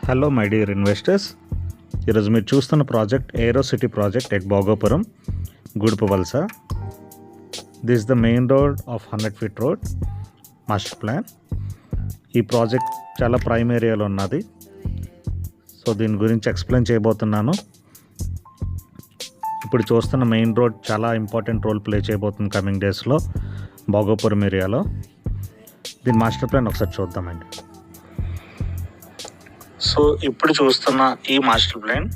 Hello my dear investors, ఈరోజు మీరు చూస్తున్న project aero city project at Bhogapuram, Gudipavalasa. This the main road of 100 feet road master plan. ఈ project చాలా prime ఏరియాలో ఉన్నది. సో దీని గురించి ఎక్స్ప్లెయిన్ చేయబోతున్నాను. ఇప్పుడు చూస్తున్న మెయిన్ రోడ్ చాలా ఇంపార్టెంట్ రోల్ ప్లే చేయబోతుంది కమింగ్ డేస్లో భోగాపురం ఏరియాలో. దీని మాస్టర్ ప్లాన్ ఒకసారి చూద్దామండి. సో ఇప్పుడు చూస్తున్న ఈ మాస్టర్ ప్లాన్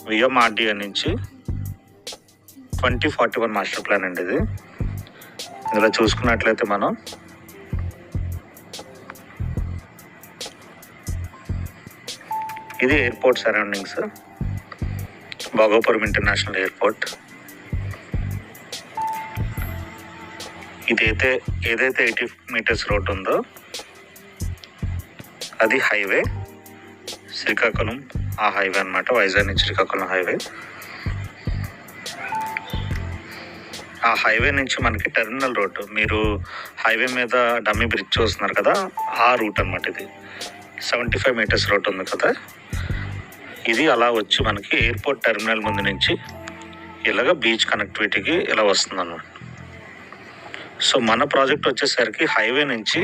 విఎంఆర్డిఏ నుంచి 2041 మాస్టర్ ప్లాన్ అండి. ఇది ఇందులో చూసుకున్నట్లయితే మనం ఇది airport surroundings, Bhogapuram international airport. ఏదైతే 80 meters రోడ్ ఉందో అది హైవే, శ్రీకాకుళం ఆ హైవే అనమాట. వైజాగ్ నుంచి శ్రీకాకుళం హైవే. ఆ హైవే నుంచి మనకి టెర్మినల్ రోడ్డు, మీరు హైవే మీద డమ్మీ బ్రిడ్జ్ చూస్తున్నారు కదా, ఆ రూట్ అనమాట. ఇది 75 meters రోడ్ ఉంది కదా, ఇది అలా వచ్చి మనకి ఎయిర్పోర్ట్ టెర్మినల్ ముందు నుంచి ఇలాగ బీచ్ కనెక్టివిటీకి ఇలా వస్తుంది అన్నమాట. సో మన ప్రాజెక్ట్ వచ్చేసరికి హైవే నుంచి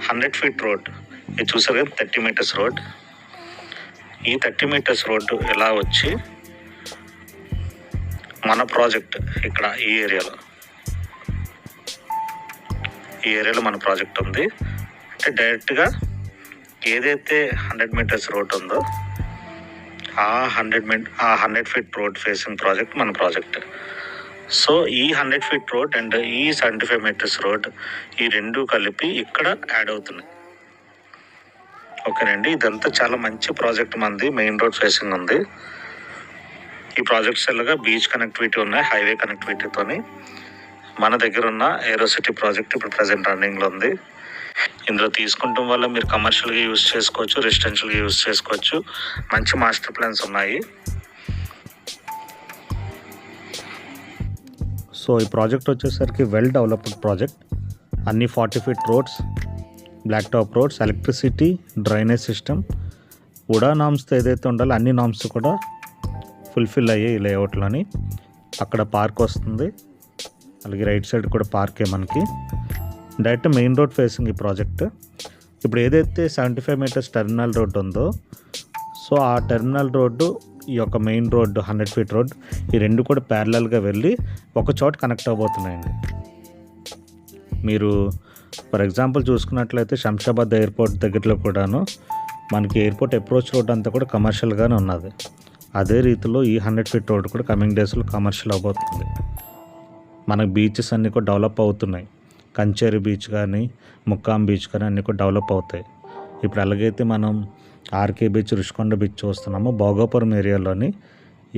100 feet రోడ్, ఇది చూసారు కదా 30 meters రోడ్. ఈ 30 meters రోడ్డు ఇలా వచ్చి మన ప్రాజెక్ట్ ఇక్కడ ఈ ఏరియాలో మన ప్రాజెక్ట్ ఉంది. అంటే డైరెక్ట్గా ఏదైతే 100 meters రోడ్ ఉందో ఆ 100 feet రోడ్ ఫేసింగ్ ప్రాజెక్ట్ మన ప్రాజెక్ట్. సో ఈ 100 feet రోడ్ అండ్ ఈ 75 meters రోడ్, ఈ రెండు కలిపి ఇక్కడ యాడ్ అవుతున్నాయి. ఓకేనండి, ఇదంతా చాలా మంచి ప్రాజెక్ట్ మనది. మెయిన్ రోడ్ ఫేసింగ్ ఉంది. ఈ ప్రాజెక్ట్స్ ఎలాగా బీచ్ కనెక్టివిటీ ఉన్నాయి, హైవే కనెక్టివిటీతోని. మన దగ్గర ఉన్న ఏరో సిటీ ప్రాజెక్ట్ ఇప్పుడు ప్రజెంట్ రన్నింగ్లో ఉంది. ఇందులో తీసుకుంటాం వల్ల మీరు కమర్షియల్గా యూజ్ చేసుకోవచ్చు, రెసిడెన్షియల్గా యూజ్ చేసుకోవచ్చు. మంచి మాస్టర్ ప్లాన్స్ ఉన్నాయి. సో ఈ ప్రాజెక్ట్ వచ్చేసరికి వెల్ డెవలప్డ్ ప్రాజెక్ట్. అన్ని 40 feet roads, black top roads, electricity, drainage system, UDA నామ్స్తో ఏదైతే ఉండాలో అన్ని నామ్స్ కూడా ఫుల్ఫిల్ అయ్యాయి ఈ లేఅవుట్లోని. అక్కడ పార్క్ వస్తుంది, అలాగే రైట్ సైడ్ కూడా పార్కే మనకి. డైరెక్ట్ మెయిన్ రోడ్ ఫేసింగ్ ఈ ప్రాజెక్ట్. ఇప్పుడు ఏదైతే 75 meters టెర్మినల్ రోడ్డు ఉందో, సో ఆ టెర్మినల్ రోడ్డు, ఈ యొక్క మెయిన్ రోడ్డు 100 feet రోడ్, ఈ రెండు కూడా ప్యారలల్గా వెళ్ళి ఒక చోట కనెక్ట్ అవబోతున్నాయండి. మీరు ఫర్ ఎగ్జాంపుల్ చూసుకున్నట్లయితే శంషాబాద్ ఎయిర్పోర్ట్ దగ్గరలో కూడాను మనకి ఎయిర్పోర్ట్ అప్రోచ్ రోడ్ అంతా కూడా కమర్షియల్గానే ఉన్నది. అదే రీతిలో ఈ 100 feet రోడ్ కూడా కమింగ్ డేస్లో కమర్షియల్ అవబోతుంది. మనకి బీచెస్ అన్నీ కూడా డెవలప్ అవుతున్నాయి. కంచేరి బీచ్ కానీ, ముక్కాం బీచ్ కానీ అన్నీ కూడా డెవలప్ అవుతాయి. ఇప్పుడు ఎలాగైతే మనం ఆర్కే బీచ్, రుషికొండ బీచ్ చూస్తున్నాము, భోగాపురం ఏరియాలోని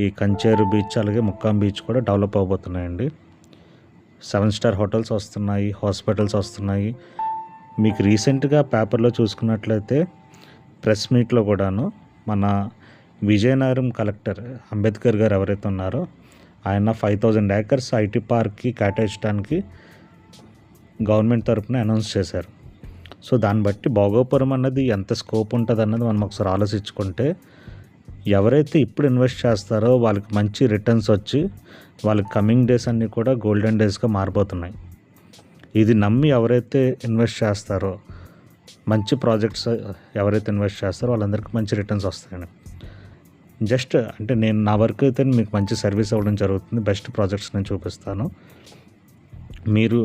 ఈ కంచేరు బీచ్ అలాగే ముక్కాం బీచ్ కూడా డెవలప్ అవబోతున్నాయండి. 7 star హోటల్స్ వస్తున్నాయి, హాస్పిటల్స్ వస్తున్నాయి. మీకు రీసెంట్గా పేపర్లో చూసుకున్నట్లయితే ప్రెస్ మీట్లో కూడాను మన విజయనగరం కలెక్టర్ అంబేద్కర్ గారు ఎవరైతే ఉన్నారో ఆయన 5000 acres ఐటీ పార్క్కి కేటాయించడానికి గవర్నమెంట్ తరఫున అనౌన్స్ చేశారు. సో దాన్ని బట్టి భోగాపురం అన్నది ఎంత స్కోప్ ఉంటుంది అన్నది మనం ఒకసారి ఆలోచించుకుంటే, ఎవరైతే ఇప్పుడు ఇన్వెస్ట్ చేస్తారో వాళ్ళకి మంచి రిటర్న్స్ వచ్చి వాళ్ళకి కమింగ్ డేస్ అన్నీ కూడా గోల్డెన్ డేస్గా మారిపోతున్నాయి. ఇది నమ్మి ఎవరైతే ఇన్వెస్ట్ చేస్తారో, మంచి ప్రాజెక్ట్స్ ఎవరైతే ఇన్వెస్ట్ చేస్తారో వాళ్ళందరికీ మంచి రిటర్న్స్ వస్తాయండి. జస్ట్ అంటే నేను నా వర్క్ అయితే మీకు మంచి సర్వీస్ అవ్వడం జరుగుతుంది. బెస్ట్ ప్రాజెక్ట్స్ నేను చూపిస్తాను. మీరు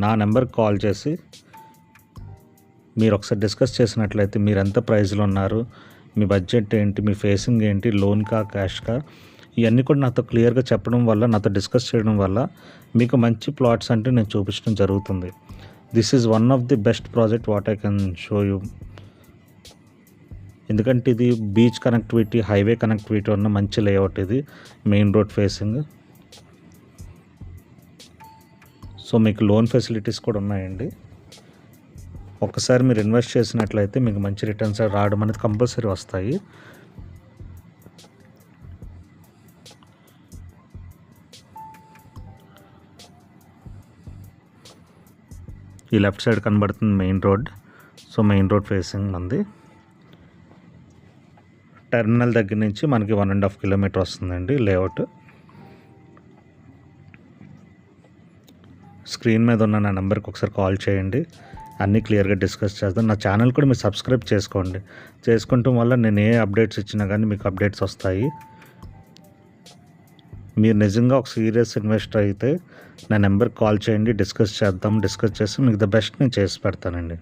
నా నెంబర్కి కాల్ చేసి మీరు ఒకసారి డిస్కస్ చేసినట్లయితే, మీరు ఎంత ప్రైస్లో ఉన్నారు, మీ బడ్జెట్ ఏంటి, మీ ఫేసింగ్ ఏంటి, లోన్కా క్యాష్కా, ఇవన్నీ కూడా నాతో క్లియర్గా చెప్పడం వల్ల, నాతో డిస్కస్ చేయడం వల్ల మీకు మంచి ప్లాట్స్ అంటే నేను చూపించడం జరుగుతుంది. This is one of the best project what I can show you. ఎందుకంటే ఇది బీచ్ కనెక్టివిటీ, హైవే కనెక్టివిటీ ఉన్న మంచి లేఅవుట్. ఇది మెయిన్ రోడ్ ఫేసింగ్. సో మీకు లోన్ ఫెసిలిటీస్ కూడా ఉన్నాయండి. ఒక్కసారి మీరు ఇన్వెస్ట్ చేసినట్లయితే మీకు మంచి రిటర్న్స్ రావడం అనేది కంపల్సరీ వస్తాయి. ఈ లెఫ్ట్ సైడ్ కనబడుతుంది main road. So main road facing ఉంది. టెర్మినల్ దగ్గర నుంచి మనకి 1.5 కిలోమీటర్ వస్తుందండి లేఅవుట్. స్క్రీన్ మీద ఉన్న నా నెంబర్కి ఒకసారి కాల్ చేయండి, అన్నీ క్లియర్గా డిస్కస్ చేద్దాం. నా ఛానల్ కూడా మీరు సబ్స్క్రైబ్ చేసుకోండి. చేసుకుంటాం వల్ల నేను ఏ అప్డేట్స్ ఇచ్చినా కానీ మీకు అప్డేట్స్ వస్తాయి. మీరు నిజంగా ఒక సీరియస్ ఇన్వెస్టర్ అయితే నా నెంబర్కి కాల్ చేయండి, డిస్కస్ చేద్దాం. డిస్కస్ చేసి మీకు ద బెస్ట్ నేను చేసి పెడతానండి.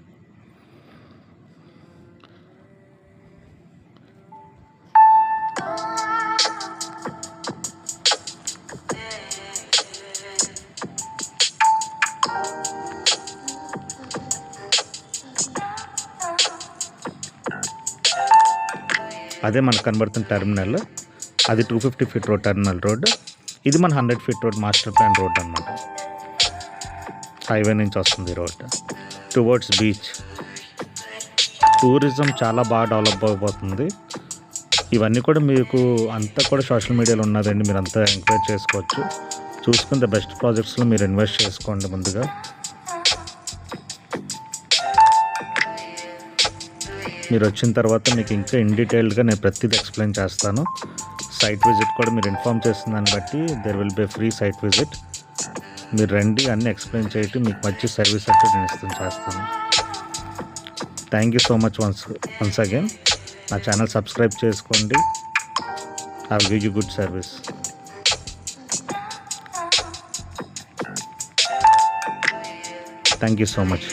అదే మనకు కనబడుతున్న టెర్మినల్, అది 250 ఫీట్ రోడ్ టెర్మినల్ రోడ్. ఇది మన 100 feet road master plan road అనమాట. హైవే నుంచి వస్తుంది రోడ్ టువర్డ్స్ బీచ్. టూరిజం చాలా బాగా డెవలప్ అయిపోతుంది. ఇవన్నీ కూడా మీకు అంతా కూడా సోషల్ మీడియాలో ఉన్నదండి, మీరు అంతా ఎంకరేజ్ చేసుకోవచ్చు. చూసుకుని బెస్ట్ ప్రాజెక్ట్స్లో మీరు ఇన్వెస్ట్ చేసుకోండి. ముందుగా మీరు వచ్చిన తర్వాత మీకు ఇంకా ఇన్ డీటెయిల్డ్గా నేను ప్రతిదీ ఎక్స్ప్లెయిన్ చేస్తాను. సైట్ విజిట్ కూడా మీరు ఇన్ఫామ్ చేసిన దాన్ని బట్టి there will be free site visit. మీరు రండి, అన్నీ ఎక్స్ప్లెయిన్ చేయటం, మీకు మంచి సర్వీస్ అంటే నేను చేస్తాను. Thank you so much once again. నా ఛానల్ సబ్స్క్రైబ్ చేసుకోండి. I will give you good service. Thank you so much.